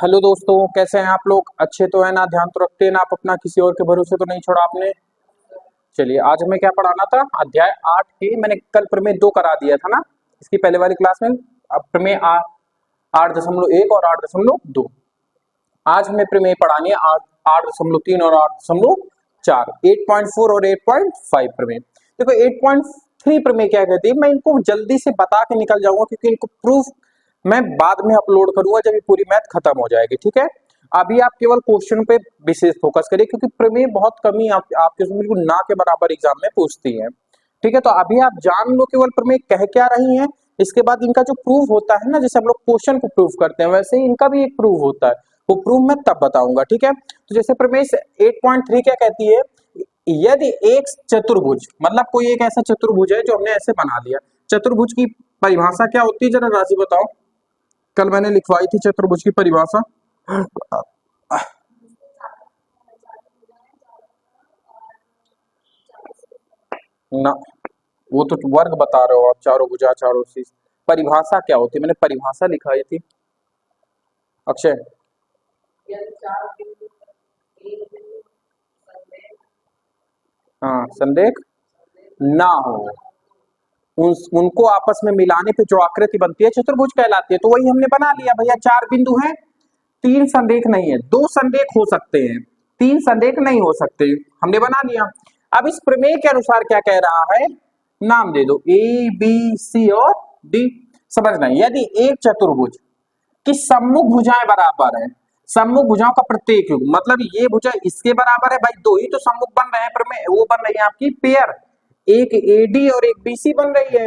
Hello दोस्तों, कैसे हैं आप लोग? अच्छे तो है ना? ध्यान तो रखते हैं ना? आप अपना किसी और के भरोसे तो नहीं छोड़ा आपने? चलिए, आज हमें क्या पढ़ाना था? अध्याय 8 के मैंने कल प्रमेय 2 करा दिया था ना इसकी पहले वाली क्लास में। अब प्रमेय 8.1 और 8.2। आज हमें प्रमेय पढ़ानी है 8.3 और 8.4, 8.4 और 8.5 प्रमेय। देखो 8.3 प्रमेय क्या कहती है, मैं इनको जल्दी से बता के निकल जाऊंगा क्योंकि इनको प्रूफ मैं बाद में अपलोड करूंगा जब ये पूरी मैथ खत्म हो जाएगी। ठीक है, अभी आप केवल क्वेश्चन पे विशेष फोकस करिए क्योंकि प्रमेय बहुत कम ही आपके उसमें बिल्कुल ना के बराबर एग्जाम में पूछती है। ठीक है, तो अभी आप जान लो केवल प्रमेय कह क्या रही हैं। इसके बाद इनका जो प्रूफ होता है ना, जैसे हम लोग क्वेश्चन को प्रूफ करते हैं वैसे ही इनका भी एक प्रूफ होता है। वो प्रूफ मैं तब बताऊंगा। ठीक है, तो जैसे प्रमेय 8.3 क्या कहती है, यदि एक चतुर्भुज, मतलब कोई एक ऐसा चतुर्भुज है जो हमने ऐसे बना लिया। चतुर्भुज की परिभाषा क्या होती है, जरा राशि बताओ। कल मैंने लिखवाई थी चतुर्भुज की परिभाषा। ना, वो तो वर्ग बता रहे हो आप, चारों भुजा चारों शीर्ष। परिभाषा क्या होती है? मैंने परिभाषा लिखाई थी अक्षय। हाँ, संदेह ना हो, उनको आपस में मिलाने पे जो आकृति बनती है चतुर्भुज कहलाती है। तो वही हमने बना लिया भैया। 4 बिंदु हैं, 3 संदेह नहीं है, 2 संदेह हो सकते हैं, 3 संदेह नहीं हो सकते, हमने बना लिया। अब इस प्रमेय के अनुसार क्या कह रहा है, नाम दे दो ए बी सी और डी। समझना, यदि एक चतुर्भुज की सम्मुख भुजाएं बराबर है, सम्मुख भुजाओं का प्रत्येक युग, मतलब ये भुजा इसके बराबर है भाई, दो ही तो सम्मुख बन रहे हैं प्रमेय, वो बन रही है आपकी पेयर, एक एडी और एक बीसी बन रही है।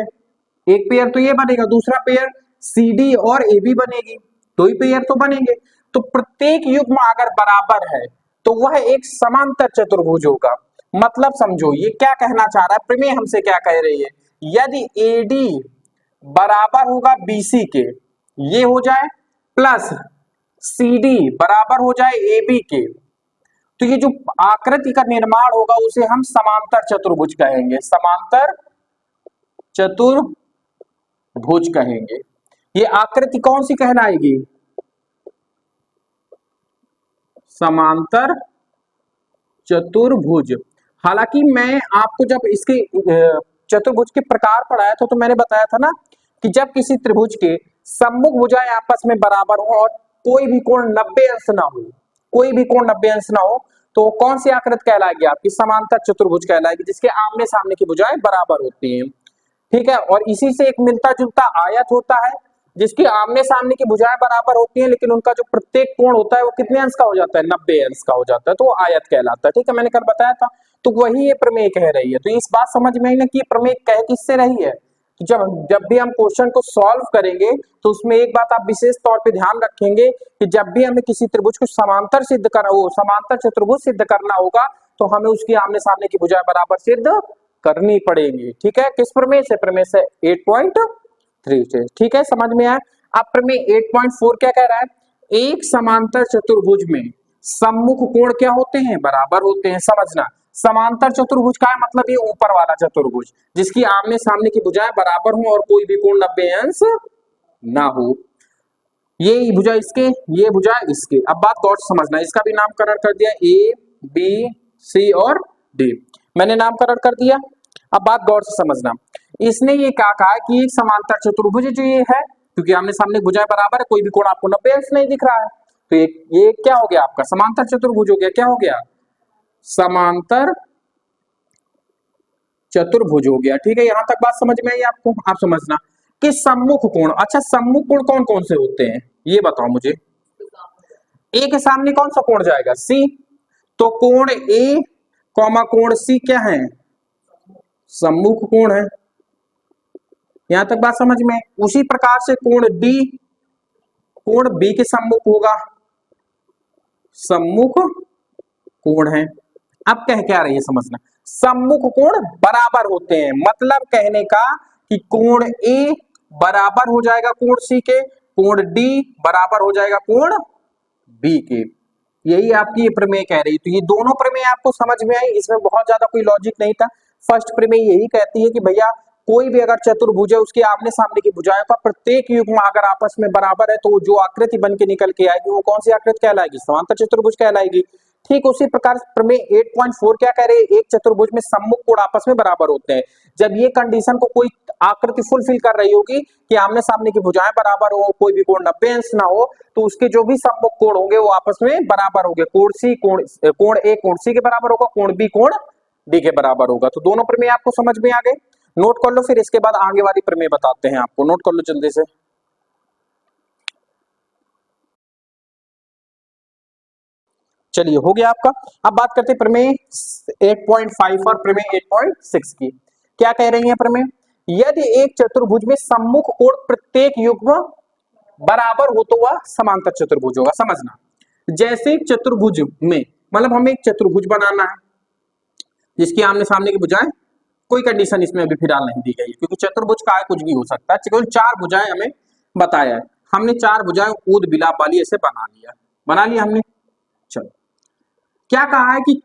एक पेयर तो ये बनेगा, दूसरा पेयर सीडी और एबी बनेगी, दो ही पेयर तो बनेंगे। तो प्रत्येक युग्म अगर बराबर है तो वह एक समांतर चतुर्भुज होगा। मतलब समझो ये क्या कहना चाह रहा है प्रमेय, हमसे क्या कह रही है, यदि एडी बराबर होगा बीसी के, ये हो जाए, प्लस सीडी बराबर हो जाए एबी के, तो ये जो आकृति का निर्माण होगा उसे हम समांतर चतुर्भुज कहेंगे, समांतर चतुर्भुज कहेंगे। ये आकृति कौन सी कहलाएगी? समांतर चतुर्भुज। हालांकि मैं आपको जब इसके चतुर्भुज के प्रकार पढ़ाया था तो मैंने बताया था ना कि जब किसी त्रिभुज के सम्मुख भुजाएं आपस में बराबर हो और कोई भी कोण 90 अंश ना हो, कोई भी कोण 90 अंश ना हो, तो कौन सी आकृति कहलाएगी आपकी? समांतर चतुर्भुज कहलाएगी, जिसके आमने सामने की भुजाएं बराबर होती हैं। ठीक है, और इसी से एक मिलता जुलता आयत होता है जिसकी आमने सामने की भुजाएं बराबर होती हैं, लेकिन उनका जो प्रत्येक कोण होता है वो कितने अंश का हो जाता है? 90 अंश का हो जाता है, तो वो आयत कहलाता है। ठीक है, मैंने कल बताया था। तो वही ये प्रमेय कह रही है। तो इस बात समझ में आई ना कि ये प्रमेय कह किससे रही है। तो जब जब भी हम क्वेश्चन को सॉल्व करेंगे तो उसमें एक बात आप विशेष तौर पे ध्यान रखेंगे कि जब भी हमें किसी त्रिभुज को समांतर सिद्ध करना हो, समांतर चतुर्भुज सिद्ध करना होगा, तो हमें उसकी आमने सामने की भुजाएं बराबर सिद्ध करनी पड़ेगी। ठीक है, किस प्रमेय से? प्रमेय से 8.3 से। ठीक है, समझ में आया। अब प्रमेय 8.4 क्या कह रहा है, एक समांतर चतुर्भुज में सम्मुख कोण क्या होते हैं? बराबर होते हैं। समझना, समांतर चतुर्भुज का है मतलब ये ऊपर वाला चतुर्भुज जिसकी आमने सामने की भुजाएं बराबर हो और कोई भी कोण 90 अंश ना हो। ये भुजा इसके, ये भुजा इसके। अब बात गौर से समझना, इसका भी नामकरण कर दिया ए बी सी और डी, मैंने नामकरण कर दिया। अब बात गौर से समझना, इसने ये क्या कहा कि एक समांतर चतुर्भुज जो ये है, क्योंकि आमने सामने भुजाएं बराबर है, कोई भी कोण आपको 90 अंश नहीं दिख रहा है, तो ये क्या हो गया आपका? समांतर चतुर्भुज हो गया। क्या हो गया? समांतर चतुर्भुज हो गया। ठीक है, यहां तक बात समझ में आई आपको? आप समझना कि सम्मुख कोण, अच्छा सम्मुख कोण कौन कौन से होते हैं ये बताओ मुझे। ए के सामने कौन सा कोण जाएगा? सी। तो कोण ए कॉमा कोण सी क्या है? सम्मुख कोण है। यहां तक बात समझ में? उसी प्रकार से कोण डी, कोण बी के सम्मुख होगा, सम्मुख कोण है। अब कह क्या रही है समझना, सम्मुख कोण बराबर होते हैं, मतलब कहने का कि कोण ए बराबर हो जाएगा कोण सी के, कोण डी बराबर हो जाएगा कोण बी के। यही आपकी ये प्रमेय कह रही। तो ये दोनों प्रमेय आपको समझ में आई, इसमें बहुत ज्यादा कोई लॉजिक नहीं था। फर्स्ट प्रमेय यही कहती है कि भैया कोई भी अगर चतुर्भुज है उसके आमने सामने की भुजाओं का प्रत्येक युग्म अगर आपस में बराबर है तो जो आकृति बन के निकल के आएगी वो कौन सी आकृति कहलाएगी? समांतर चतुर्भुज कहलाएगी। ठीक उसी प्रकार प्रमेय 8.4 क्या कह रहे हैं? एक चतुर्भुज में सम्मुख कोण आपस में बराबर होते हैं। जब ये कंडीशन को कोई आकृति फुलफिल कर रही होगी कि आमने सामने की भुजाएं बराबर हो, कोई भी कोण 90 अंश ना हो, तो उसके जो भी सम्मुख कोण होंगे वो आपस में बराबर होंगे। कोण ए कोण सी के बराबर होगा, कोण बी कोण डी के बराबर होगा। तो दोनों प्रमेय आपको समझ में आ गए। नोट कर लो, फिर इसके बाद आगे वाली प्रमेय बताते हैं आपको। नोट कर लो जल्दी से। चलिए हो गया आपका। अब बात करते हैं प्रमेय 8.5 और प्रमेय 8.6 की। क्या कह रही है प्रमेय? यदि एक चतुर्भुज में सम्मुख कोण प्रत्येक युग्म बराबर हो तो वह समांतर चतुर्भुज होगा। समझना, जैसे एक चतुर्भुज में मतलब हमें एक चतुर्भुज बनाना है जिसकी आमने सामने की भुजाएं, कोई कंडीशन इसमें अभी फिलहाल नहीं दी गई क्योंकि चतुर्भुज का है, कुछ भी हो सकता है। केवल 4 भुजाएं हमें बताया है, हमने 4 भुजाएं ऊद बिलाप वाली ऐसे बना लिया हमने। चलो, क्या कहा है कि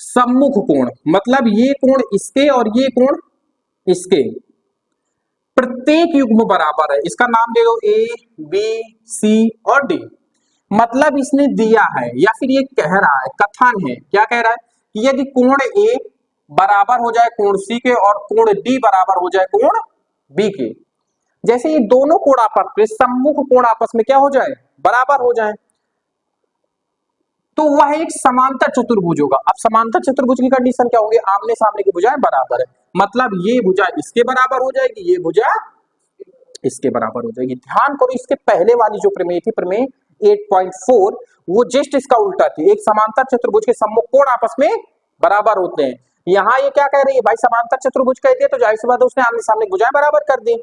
सम्मुख कोण मतलब ये कोण इसके और ये कोण इसके प्रत्येक युग्म बराबर है। इसका नाम दे दो ए बी सी और डी। मतलब इसने दिया है या फिर ये कह रहा है, कथन है, क्या कह रहा है कि यदि कोण ए बराबर हो जाए कोण सी के और कोण डी बराबर हो जाए कोण बी के, जैसे ये दोनों कोण आपस में सम्मुख कोण आपस में क्या हो जाए? बराबर हो जाए, तो वह एक समांतर चतुर्भुज होगा। अब समांतर चतुर्भुज की कंडीशन क्या होगी? आमने सामने की भुजाएं बराबर है, मतलब ये भुजा इसके बराबर हो जाएगी, ये भुजा इसके बराबर हो जाएगी। ध्यान करो, इसके पहले वाली जो प्रमेय थी प्रमेय 8.4 वो जस्ट इसका उल्टा थी। एक समांतर चतुर्भुज के सम्मुख कोण आपस में बराबर होते हैं। यहाँ ये क्या कह रही है भाई? समांतर चतुर्भुज कहती है तो जाहिर सी बात है उसने आमने सामने भुजाएं बराबर कर दी।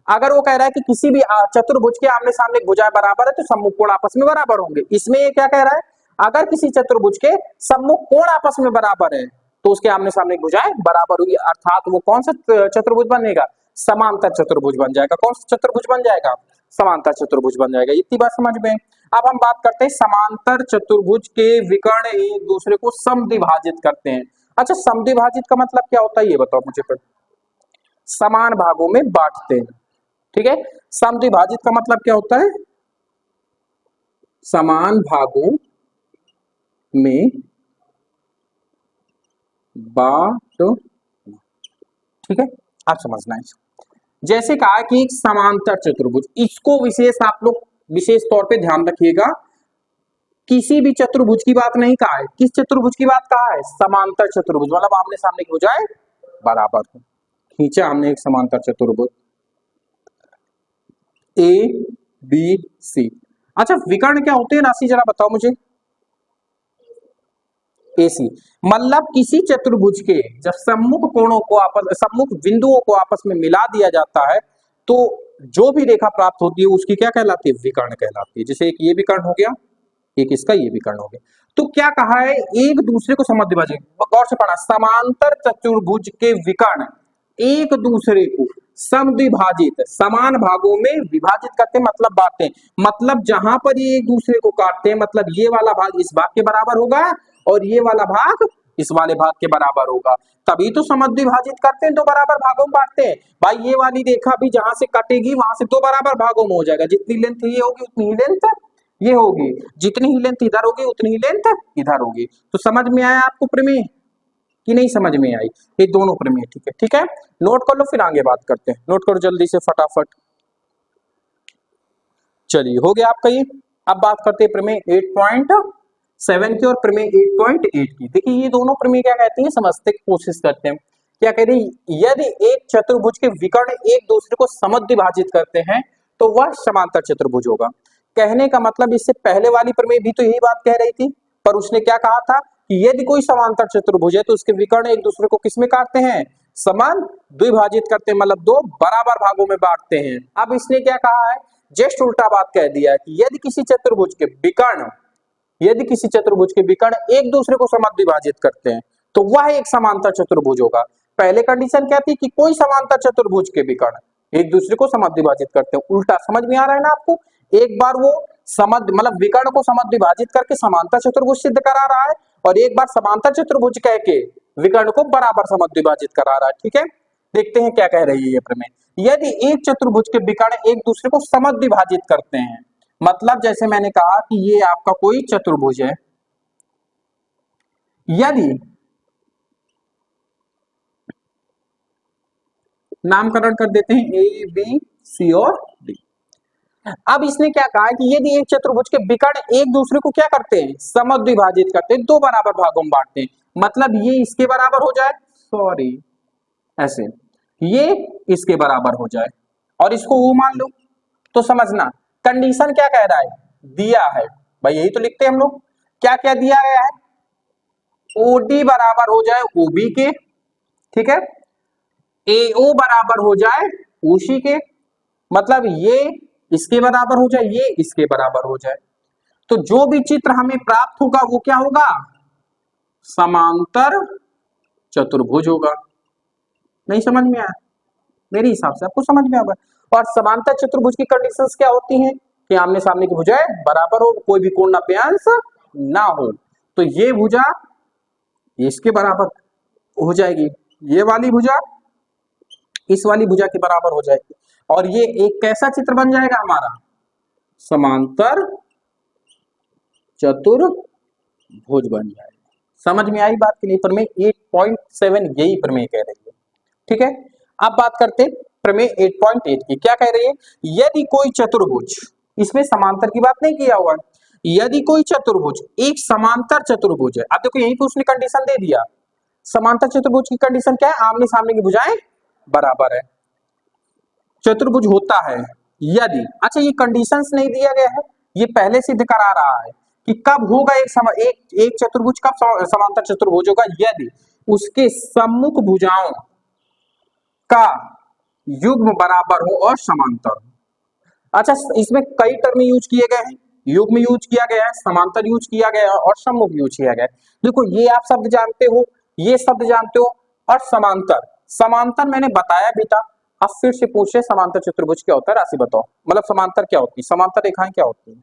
अगर वो कह रहा है कि किसी भी चतुर्भुज के आमने सामने भुजाएं बराबर है तो सम्मुख कोण आपस में बराबर होंगे। इसमें ये क्या कह रहा है? अगर किसी चतुर्भुज के सम्मुख कोण आपस में बराबर है तो उसके आमने सामने भुजाएं बराबर होगी, अर्थात वो कौन सा चतुर्भुज बनेगा? समांतर चतुर्भुज बन जाएगा। कौन सा चतुर्भुज बन जाएगा? समांतर चतुर्भुज बन जाएगा। इतनी बात समझ में। अब हम बात करते हैं समांतर चतुर्भुज के विकर्ण एक दूसरे को समद्विभाजित करते हैं। अच्छा, समद्विभाजित का मतलब क्या होता है ये बताओ मुझे। फिर समान भागों में बांटते हैं, ठीक है। समद्विभाजित का मतलब क्या होता है? समान भागों में बांट, ठीक है, आप समझना है। जैसे कहा कि एक समांतर चतुर्भुज, इसको विशेष आप लोग विशेष तौर पे ध्यान रखिएगा। किसी भी चतुर्भुज की बात नहीं कहा है, किस चतुर्भुज की बात कहा है? समांतर चतुर्भुज, मतलब आमने सामने की भुजाएं बराबर हो। खींचा हमने एक समांतर चतुर्भुज ए बी सी। अच्छा, विकर्ण क्या होते हैं राशि जरा बताओ मुझे। एसी मतलब किसी चतुर्भुज के जब सम्मुख कोणों को सम्मुख बिंदुओं को आपस में मिला दिया जाता है तो जो भी रेखा प्राप्त होती है उसकी क्या कहलाती है? विकर्ण कहलाती है। जैसे एक ये विकर्ण हो गया, एक इसका ये विकर्ण हो गया। तो क्या कहा है? एक दूसरे को समद्विभाजित, गौर से पढ़ा, समांतर चतुर्भुज के विकर्ण एक दूसरे को समद्विभाजित, समान भागों में विभाजित करते, मतलब बांटते। मतलब जहां पर ये एक दूसरे को काटते हैं, मतलब ये वाला भाग इस भाग के बराबर होगा और ये वाला भाग इस वाले भाग के बराबर होगा, तभी तो समद्विभाजित करते हैं, दो बराबर भागों में बांटते हैं। भाई ये वाली रेखा भी जहां से कटेगी वहां से दो बराबर भागों में हो जाएगा। जितनी लेंथ ये होगी उतनी ही लेंथ ये होगी, जितनी ही लेंथ इधर होगी उतनी ही लेंथ इधर होगी। तो समझ में आया आपको प्रमेय कि नहीं समझ में आई? ये दोनों प्रमेय, ठीक है, ठीक है। नोट कर लो, फिर आगे बात करते हैं। नोट करो जल्दी से फटाफट। चलिए हो गया आपका ये। अब बात करते हैं प्रमेय 8.7 की और प्रमेय 8.8 की। देखिए ये दोनों प्रमेय क्या कहती हैं, समझने की कोशिश करते हैं। क्या कह रही? यदि एक चतुर्भुज के विकर्ण एक दूसरे को समद्विभाजित करते हैं तो वह समांतर चतुर्भुज होगा। कहने का मतलब इससे पहले वाली प्रमेय भी तो यही बात कह रही थी, पर उसने क्या कहा था कि यदि कोई समांतर चतुर्भुज है तो उसके विकर्ण एक दूसरे को किसमें काटते हैं? समान द्विभाजित करते हैं, मतलब दो बराबर भागों में बांटते हैं। अब इसने क्या कहा है? जस्ट उल्टा बात कह दिया है कि यदि किसी चतुर्भुज के विकर्ण एक दूसरे को समद्विभाजित करते हैं तो वह एक समांतर चतुर्भुज होगा। पहले कंडीशन क्या थी कि कोई समांतर चतुर्भुज के विकर्ण एक दूसरे को समद्विभाजित करते हैं। उल्टा समझ में आ रहा है ना आपको? एक बार वो मतलब विकर्ण को समद्विभाजित करके समांतर चतुर्भुज सिद्ध करा रहा है और एक बार समांतर चतुर्भुज कह के विकर्ण को बराबर समद्विभाजित करा रहा है, ठीक है। देखते हैं क्या कह रही है ये प्रमेय। यदि एक चतुर्भुज के विकर्ण एक दूसरे को समद्विभाजित करते हैं, मतलब जैसे मैंने कहा कि ये आपका कोई चतुर्भुज है, यदि नामकरण कर देते हैं ए बी सी और डी। अब इसने क्या कहा है कि यदि एक चतुर्भुज के विकर्ण एक दूसरे को क्या करते हैं, समद्विभाजित करते हैं, दो बराबर भागों में बांटते हैं, मतलब ये इसके बराबर हो जाए, सॉरी ऐसे ये इसके बराबर हो जाए और इसको वो मान लो, तो समझना कंडीशन क्या कह रहा है, दिया है भाई, यही तो लिखते हैं हम लोग, क्या क्या दिया गया है, ओडी बराबर हो जाए ओबी के, ठीक है, एओ बराबर हो जाए ओसी के, मतलब ये इसके बराबर हो जाए, ये इसके बराबर हो जाए, तो जो भी चित्र हमें प्राप्त होगा वो क्या होगा, समांतर चतुर्भुज होगा। नहीं समझ में आया, मेरे हिसाब से आपको समझ में आएगा। और समांतर चतुर्भुज की कंडीशंस क्या होती हैं कि आमने सामने की भुजाएं बराबर हो, कोई भी कोण अप्यांश ना हो, तो ये भुजा इसके बराबर हो जाएगी, ये वाली भुजा इस वाली भुजा के बराबर हो जाएगी, और ये एक कैसा चित्र बन जाएगा हमारा, समांतर चतुर्भुज बन जाएगा। समझ में आई बात के लिए प्रमेय 8.7 यही प्रमेय कह रही है, ठीक है। अब बात करते प्रमेय 8.8 की, क्या कह रही है, यदि कोई चतुर्भुज, इसमें समांतर की बात नहीं किया हुआ, यदि कोई चतुर्भुज एक समांतर चतुर्भुज है, अब देखो यहीं पे उसने कंडीशन दे दिया, समांतर चतुर्भुज की कंडीशन क्या है, आमने सामने की भुजाएं बराबर है, चतुर्भुज होता है यदि, अच्छा ये कंडीशंस नहीं दिया गया है, ये पहले सिद्ध करा रहा है कि कब होगा एक चतुर्भुज कब समांतर चतुर्भुज होगा, यदि उसके सम्मुख भुजाओं का युग्म बराबर हो और समांतर हो। अच्छा इसमें कई टर्म यूज किए गए हैं, युग्म यूज किया गया है, समांतर यूज किया गया है और सम्मुख यूज किया गया है। देखो ये आप शब्द जानते हो, ये शब्द जानते हो, और समांतर, समांतर मैंने बताया भी था, अब फिर से पूछे समांतर चतुर्भुज क्या होता है, राशि बताओ, मतलब समांतर क्या होती है, समांतर रेखाएं क्या होती है,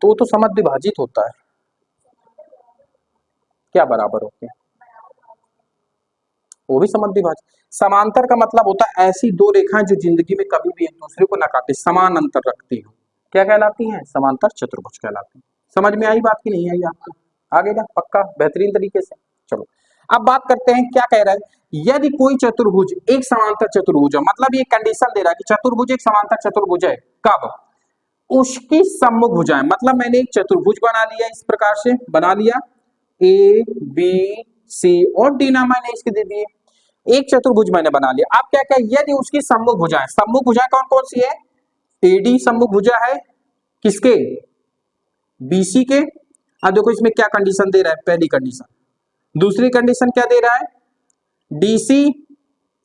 तो वो तो समद्विभाजित होता है, क्या बराबर होते हैं, वो भी समद्विभाजित। समांतर का मतलब होता है ऐसी दो रेखाएं जो जिंदगी में कभी भी एक दूसरे को ना काटे, समान अंतर रखती हो, क्या कहलाती हैं, समांतर चतुर्भुज कहलाती हैं। समझ में आई बात की नहीं आई आपको, आगे ना पक्का बेहतरीन तरीके से। चलो अब बात करते हैं क्या कह रहा है, यदि कोई चतुर्भुज एक समांतर चतुर्भुज है, मतलब ये कंडीशन दे रहा है कि चतुर्भुज एक समांतर चतुर्भुज है, कब, उसकी सम्मुख भुजाएं, मतलब मैंने एक चतुर्भुज बना लिया, इस प्रकार से बना लिया, ए बी सी और डी नाम मैंने इसके दे दिए, एक चतुर्भुज मैंने बना लिया। अब क्या क्या, यदि उसकी सम्मुख भुजाएं, सम्मुख भुजाएं कौन कौन सी है, एडी सम्मुख भुजा है किसके, बीसी के। अब देखो इसमें क्या कंडीशन दे रहा है, पहली कंडीशन, दूसरी कंडीशन क्या दे रहा है, डीसी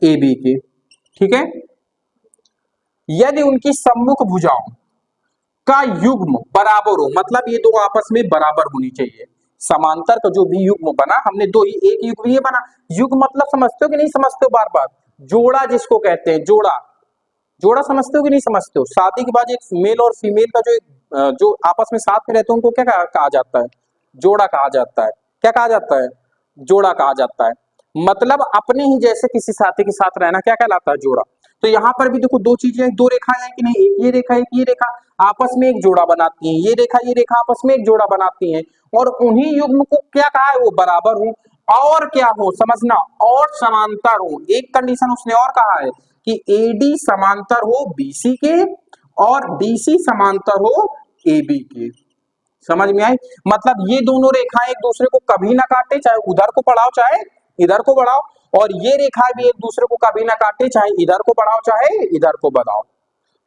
एबी के, ठीक है, यदि उनकी सम्मुख भुजाओं का युग्म बराबर हो, मतलब ये दो आपस में बराबर होनी चाहिए, समांतर का जो भी युग्म बना, हमने दो ही एक युग्म ये बना, युग्म मतलब समझते हो कि नहीं समझते हो, बार बार जोड़ा जिसको कहते हैं, जोड़ा, जोड़ा समझते हो कि नहीं समझते हो, शादी के बाद एक मेल और फीमेल का जो आपस में साथ में रहते हैं उनको क्या कहा जाता है, जोड़ा कहा जाता है, क्या कहा जाता है, जोड़ा कहा जाता है, मतलब अपने ही जैसे किसी साथी के साथ रहना क्या कहलाता है, जोड़ा। तो यहाँ पर भी देखो दो चीजें, दो रेखाएं हैं कि नहीं, एक ये रेखा एक ये रेखा आपस में एक जोड़ा बनाती हैं, ये रेखा आपस में एक जोड़ा बनाती हैं, और उन्हीं युग्म को क्या कहा है, वो बराबर हो और क्या हो, समझना, और समांतर हो, एक कंडीशन उसने और कहा है कि एडी समांतर हो बीसी के और डीसी समांतर हो एबी के। समझ में आई, मतलब ये दोनों रेखाएं एक दूसरे को कभी ना काटे, चाहे उधर को बढ़ाओ चाहे इधर को बढ़ाओ, और ये रेखाएं भी एक दूसरे को कभी ना काटे, चाहे इधर को बढ़ाओ चाहे इधर को बढ़ाओ।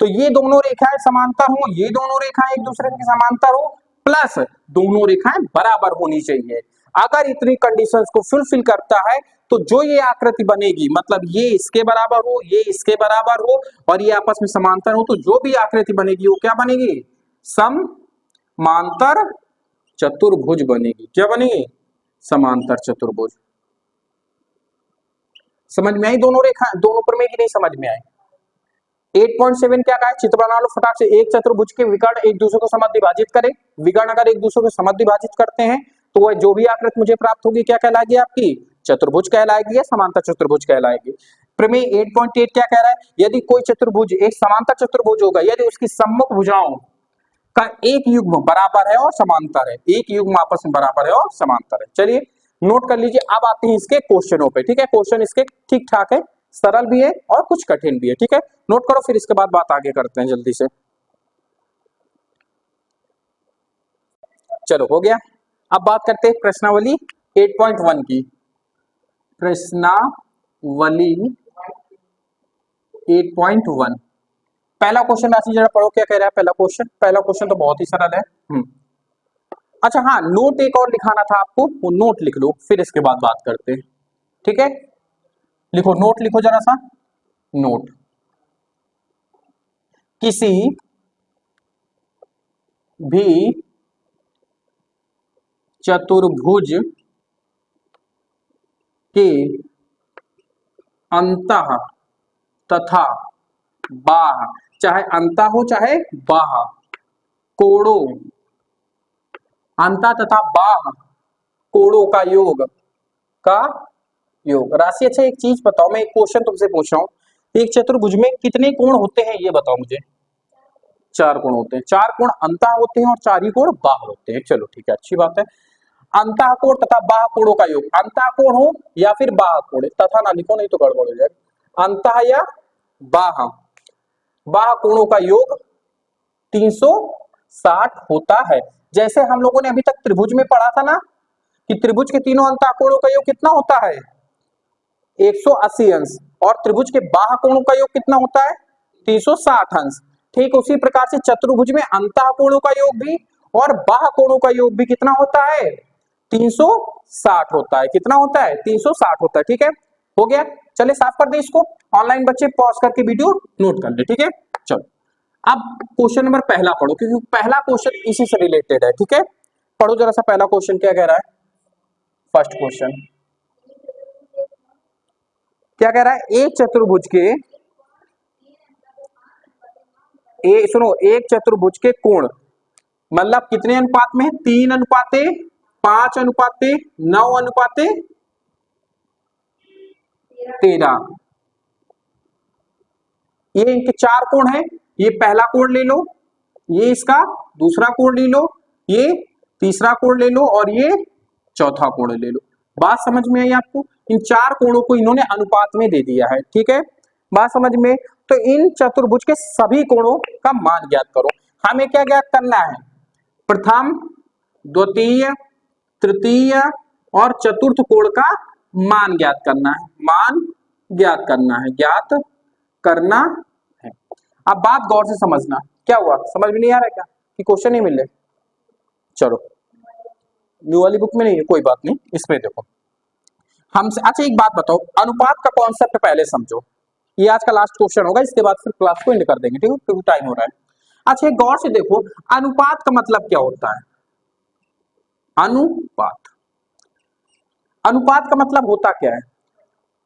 तो ये दोनों रेखाएं समांतर हो, ये दोनों रेखाएं एक दूसरे के समांतर हो, प्लस दोनों रेखाएं बराबर होनी चाहिए। अगर इतनी कंडीशंस को फुलफिल करता है तो जो ये आकृति बनेगी, मतलब ये इसके बराबर हो, ये इसके बराबर हो और ये आपस में समांतर हो, तो जो भी आकृति बनेगी वो क्या बनेगी, समांतर चतुर्भुज बनेगी। क्या बनेगी, समांतर चतुर्भुज। समझ में आई दोनों रेखा, दोनों प्रमेय की नहीं समझ में आई, 8.7 क्या कहा है, चित्र बना लो फटाक से। एक चतुर्भुज के विकर्ण एक दूसरे को समद्विभाजित करें। विकर्ण अगर एक दूसरे को समद्विभाजित करते हैं तो वह जो भी आकृति मुझे प्राप्त होगी क्या कहलाएगी, आपकी चतुर्भुज कहलाएगी या समांतर चतुर्भुज कहलाएगी। प्रमेय 8.8 क्या कह रहा है, यदि कोई चतुर्भुज एक समांतर चतुर्भुज होगा यदि उसकी सम्मुख भुजाओं का एक युग्म बराबर है और समांतर है, एक युग्म आपस में बराबर है और समांतर है। चलिए नोट कर लीजिए। अब आते हैं इसके क्वेश्चनों पे, ठीक है। क्वेश्चन इसके ठीक ठाक है, सरल भी है और कुछ कठिन भी है, ठीक है। नोट करो, फिर इसके बाद बात आगे करते हैं जल्दी से। चलो हो गया। अब बात करते हैं प्रश्नावली 8.1 की। प्रश्नावली 8.1 पहला क्वेश्चन राशि जरा पढ़ो, क्या कह रहा है पहला क्वेश्चन। पहला क्वेश्चन तो बहुत ही सरल है। अच्छा हाँ, नोट एक और लिखाना था आपको, वो नोट लिख लो, फिर इसके बाद बात करते हैं, ठीक है। लिखो, नोट लिखो जरा सा। नोट, किसी भी चतुर्भुज के अंतः तथा बाह्य, चाहे अंतः हो चाहे बाह्य, कोणों, अंतः तथा बाह्य कोणों का योग राशि। अच्छा एक चीज बताओ, मैं एक क्वेश्चन तुमसे पूछ रहा हूं, एक चतुर्भुज में कितने कोण होते हैं ये बताओ मुझे। 4 कोण होते हैं। 4 कोण अंतः होते हैं और 4 ही कोण बाह्य होते हैं। चलो ठीक है, अच्छी बात है। अंतः कोण तथा बाह्य कोणों का योग, अंतः कोण हो या फिर बाह्य कोण, तथा ना लिखो नहीं तो गड़बड़ हो जाएगा। अंतः या बाह्य कोणों का योग 360 होता है। जैसे हम लोगों ने अभी तक त्रिभुज में पढ़ा था ना कि त्रिभुज के तीनों अंतः कोणों का योग कितना होता है, 180 अंश, और त्रिभुज के बाह्य कोणों का योग कितना होता है, 360 अंश। ठीक उसी प्रकार से चतुर्भुज में अंतः कोणों का योग भी और बाह्य कोणों का योग भी कितना होता है, 360 होता है। कितना होता है, 360 होता है। ठीक है, हो गया। चले साफ कर दे इसको। ऑनलाइन बच्चे पॉज करके वीडियो नोट कर ले, ठीक है। चलो अब क्वेश्चन नंबर पहला पढ़ो, क्योंकि पहला क्वेश्चन इसी से रिलेटेड है, ठीक है। पढ़ो जरा सा पहला क्वेश्चन क्या कह रहा है। फर्स्ट क्वेश्चन क्या कह रहा है, एक चतुर्भुज के सुनो, एक चतुर्भुज के कोण मतलब कितने अनुपात में है, 3 अनुपाते 5 अनुपाते 9 अनुपाते 13। ये इनके 4 कोण है। ये पहला कोण ले लो, ये इसका दूसरा कोण ले लो, ये तीसरा कोण ले लो और ये चौथा कोण ले लो। बात समझ में आई आपको। इन 4 कोणों को इन्होंने अनुपात में दे दिया है, ठीक है। बात समझ में। तो इन चतुर्भुज के सभी कोणों का मान ज्ञात करो। हमें क्या ज्ञात करना है, प्रथम द्वितीय तृतीय और चतुर्थ कोण का मान ज्ञात करना है। मान ज्ञात करना है, ज्ञात करना है। अब बात गौर से समझना, क्या हुआ, समझ में नहीं आ रहा है क्या कि क्वेश्चन नहीं मिल रहे। चलो न्यू वाली बुक में नहीं है, कोई बात नहीं, इसमें देखो हमसे। अच्छा एक बात बताओ, अनुपात का कॉन्सेप्ट पहले समझो, ये आज का लास्ट क्वेश्चन होगा, इसके बाद फिर क्लास को एंड कर देंगे, ठीक है, क्योंकि टाइम हो रहा है। अच्छा एक गौर से देखो, अनुपात का मतलब क्या होता है। अनुपात, अनुपात का मतलब होता क्या है,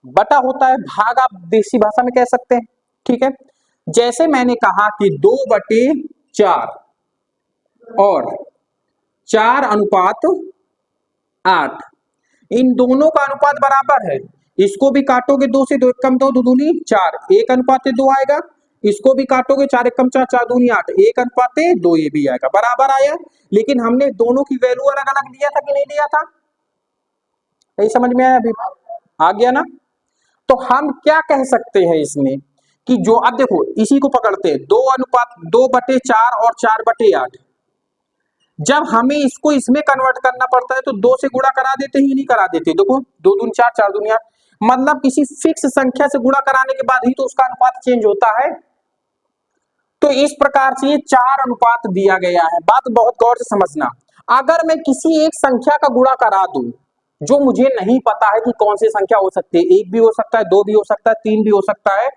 बटा होता है, भाग आप देसी भाषा में कह सकते हैं, ठीक है। जैसे मैंने कहा कि 2/4 और 4 अनुपात 8, इन दोनों का अनुपात बराबर है। इसको भी काटोगे 2 से, 2 एक कम 2, 2 दूनी 4, 1 अनुपात 2 आएगा। इसको भी काटोगे 4 एक कम 4, 4 दूनी 8, 1 अनुपात 2, ये भी आएगा, बराबर आया। लेकिन हमने दोनों की वैल्यू अलग अलग लिया था कि नहीं लिया था, यही समझ में आया, अभी आ गया ना। तो हम क्या कह सकते हैं इसमें कि जो, अब देखो इसी को पकड़ते हैं, 2/4 और 4/8। जब हमें इसको इसमें कन्वर्ट करना पड़ता है तो 2 से गुणा करा देते ही नहीं करा देते। देखो 2 दूनी 4, 4 दूनी 8, मतलब किसी फिक्स संख्या से गुणा कराने के बाद ही तो उसका अनुपात चेंज होता है। तो इस प्रकार से ये 4 अनुपात दिया गया है। बात बहुत गौर से समझना। अगर मैं किसी एक संख्या का गुणा करा दूं जो मुझे नहीं पता है कि कौन सी संख्या हो सकती है, 1 भी हो सकता है, 2 भी हो सकता है, 3 भी हो सकता है,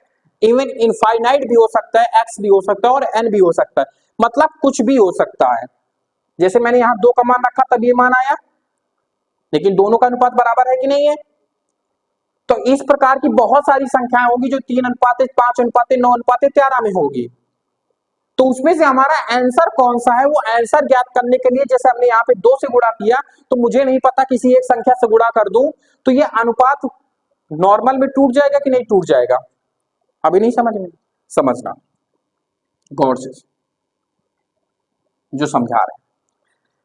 इवन इनफाइनाइट भी हो सकता है, x भी हो सकता है और n भी हो सकता है, मतलब कुछ भी हो सकता है। जैसे मैंने यहां 2 का मान रखा तब ये मान आया, लेकिन दोनों का अनुपात बराबर है कि नहीं है, तो इस प्रकार की बहुत सारी संख्याएं होगी जो 3:5, 5:9, 9:13 में होगी। तो उसमें से हमारा आंसर कौन सा है, वो आंसर ज्ञात करने के लिए जैसे हमने यहाँ पे 2 से गुणा किया, तो मुझे नहीं पता किसी एक संख्या से गुणा कर दूं तो ये अनुपात नॉर्मल में टूट जाएगा कि नहीं टूट जाएगा। अभी नहीं समझ में, समझना गौर से जो समझा रहे हैं।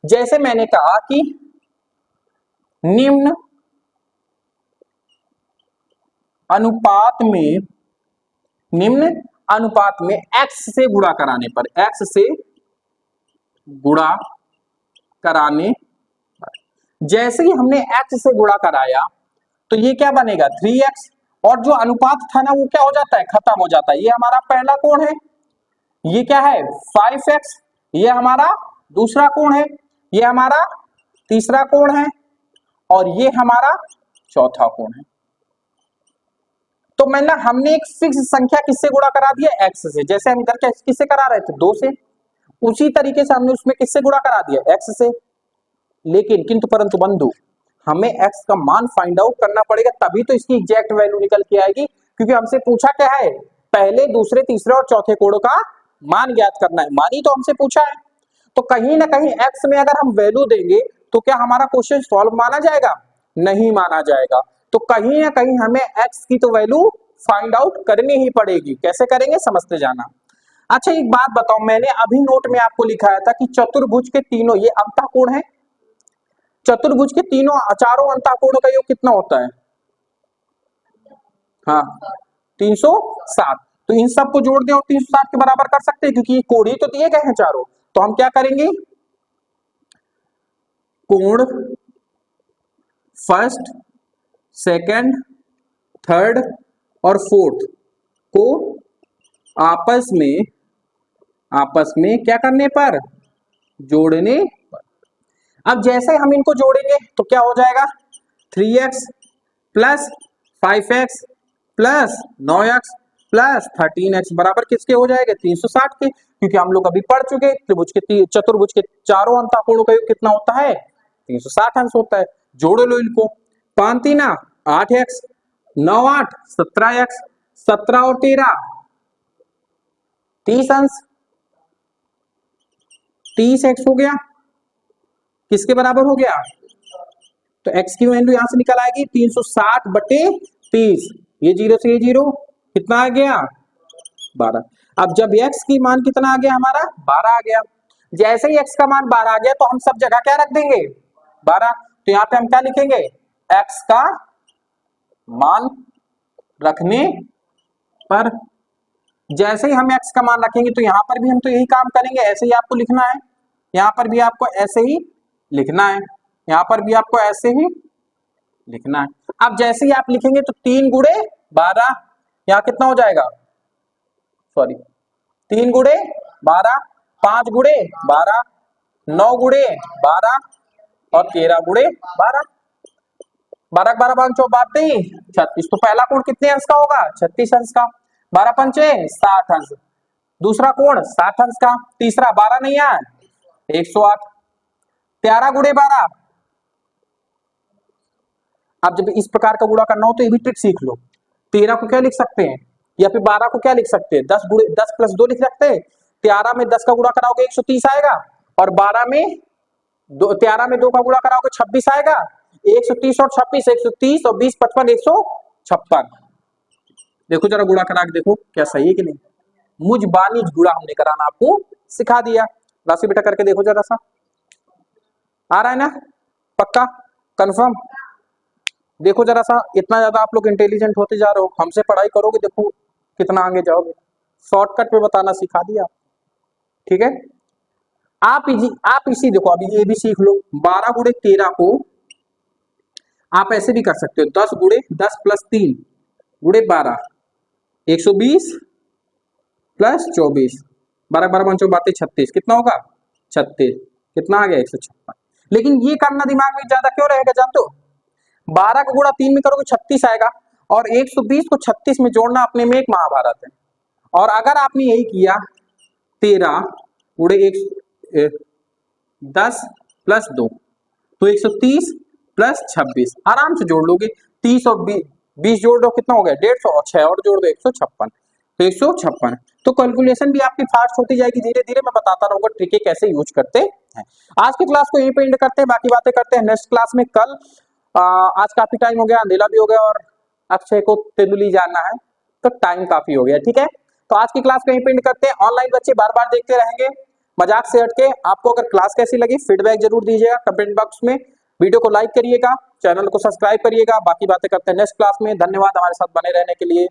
जैसे मैंने कहा कि निम्न अनुपात में x से गुणा कराने पर, x से गुणा कराने पर जैसे ही हमने x से गुणा कराया तो ये क्या बनेगा 3x, और जो अनुपात था ना वो क्या हो जाता है, खत्म हो जाता है। ये हमारा पहला कोण है, ये क्या है 5x, ये हमारा दूसरा कोण है, ये हमारा तीसरा कोण है, और ये हमारा चौथा कोण है। तो मैंने हमने एक फिक्स संख्या किससे गुणा करा दिया, x से। जैसे हम इधर क्या किससे करा रहे थे 2 से, उसी तरीके से हमने उसमें किससे गुणा करा दिया, x से। लेकिन किंतु परंतु बंधु, हमें x का मान फाइंड आउट करना पड़ेगा, तभी तो इसकी एग्जैक्ट वैल्यू निकल के आएगी। क्योंकि हमसे पूछा क्या है, पहले दूसरे तीसरे और चौथे कोण का मान ज्ञात करना है, मान ही तो हमसे पूछा है। तो कहीं ना कहीं x में अगर हम वैल्यू देंगे तो क्या हमारा क्वेश्चन सॉल्व माना जाएगा, नहीं माना जाएगा। तो कहीं ना कहीं हमें x की तो वैल्यू फाइंड आउट करनी ही पड़ेगी। कैसे करेंगे समझते जाना। अच्छा एक बात बताओ, मैंने अभी नोट में आपको लिखाया था कि चतुर्भुज के तीनों ये अंतःकोण है, चतुर्भुज के चारों अंतःकोणों का योग कितना होता है, हाँ 360। तो इन सबको जोड़ दें और 360 के बराबर कर सकते हैं, क्योंकि ये कोण ही तो दिए गए हैं चारों। तो हम क्या करेंगे, कोण फर्स्ट, सेकंड, थर्ड और फोर्थ को आपस में क्या करने पर, जोड़ने पर। अब जैसे हम इनको जोड़ेंगे तो क्या हो जाएगा 3x plus 5x plus 9x plus 13x बराबर किसके हो जाएगा 360 के। क्योंकि हम लोग अभी पढ़ चुके चतुर्भुज के चारों अंतःकोणों का योग कितना होता है 360 अंश होता है। जोड़ लो इनको, 5 3 8x, 9 8 17x, 17 और 13 30 अंश, 30x हो गया, किसके बराबर हो गया, तो x की वैल्यू यहां से निकल आएगी 360/30। ये जीरो से ये जीरो कितना आ गया 12। अब जब x की मान कितना आ गया हमारा 12 आ गया, जैसे ही x का मान 12 आ गया तो हम सब जगह क्या रख देंगे 12। तो यहाँ पे हम क्या लिखेंगे, x का मान रखने पर। जैसे ही हम x का मान रखेंगे तो यहां पर भी हम तो यही काम करेंगे, ऐसे ही आपको लिखना है, यहां पर भी आपको ऐसे ही लिखना है, यहां पर भी आपको ऐसे ही लिखना है। अब जैसे ही आप लिखेंगे तो 3 गुणे 12, यहां कितना हो जाएगा, सॉरी 3 गुणे 12, 5 गुणे 12, 9 गुणे 12 और 13 गुणे 12, 12 12 5 32 36। तो पहला कोण कितने अंश का होगा 36 अंश का, 12 पंचे 60 अंश, दूसरा कोण 60 अंश का, तीसरा 12 नहीं है 108, 13 गुणे 12। अब जब इस प्रकार का गुणा करना हो तो ये भी ट्रिक सीख लो। 13 को क्या लिख सकते हैं या फिर 12 को क्या लिख सकते हैं, 10 + 2 लिख सकते हैं। 13 में 10 का गुणा कराओगे 130 आएगा, और 12 में 13 में 2 का गुणा कराओगे 26 आएगा। 130 और 26, 130 और 20 55 156। देखो जरा गुणा करा के देखो क्या सही है कि नहीं। मुझ बानी गुणा हमने कराना आपको सिखा दिया। राशि बेटा करके देखो जरा सा, आ रहा है ना, पक्का कंफर्म। देखो जरा सा, इतना ज्यादा आप लोग इंटेलिजेंट होते जा रहे हो, हमसे पढ़ाई करोगे देखो कितना आगे जाओगे। शॉर्टकट में बताना सिखा दिया, ठीक है। आप इसी देखो अभी ये भी सीख लो। 12 गुणे 13 को आप ऐसे भी कर सकते हो, 10 गुणे 10 + 3 गुणे 12, 120 + 24, 12 12 5 36, कितना होगा 36, कितना आ गया 156। लेकिन ये करना दिमाग में ज्यादा क्यों रहेगा जानते हो, 12 का गुणा 3 में करोगे 36 आएगा, और 120 को 36 में जोड़ना अपने में एक महाभारत है। और अगर आपने यही किया 13 गुणे 10 + 2 तो 130 + 26 आराम से जोड़ लोगे। 30 और 20 जोड़ दो कितना हो गया 150 और 6 और जोड़ दो 156, तो 156। तो कैलकुलेशन भी आपकी फास्ट होती जाएगी धीरे धीरे, मैं बताता रहूंगा ट्रिकें कैसे यूज करते हैं। आज की क्लास को यहीं पे एंड करते हैं, बाकी बातें करते हैं नेक्स्ट क्लास में कल। आज काफी टाइम हो गया, अंधेला भी हो गया और अक्षय को तेंदुली जानना है तो टाइम काफी हो गया, ठीक है। तो आज की क्लास को यहीं पे एंड करते हैं। ऑनलाइन बच्चे बार बार देखते रहेंगे, मजाक से हटके। आपको अगर क्लास कैसी लगी फीडबैक जरूर दीजिएगा कमेंट बॉक्स में, वीडियो को लाइक करिएगा, चैनल को सब्सक्राइब करिएगा। बाकी बातें करते हैं नेक्स्ट क्लास में। धन्यवाद हमारे साथ बने रहने के लिए।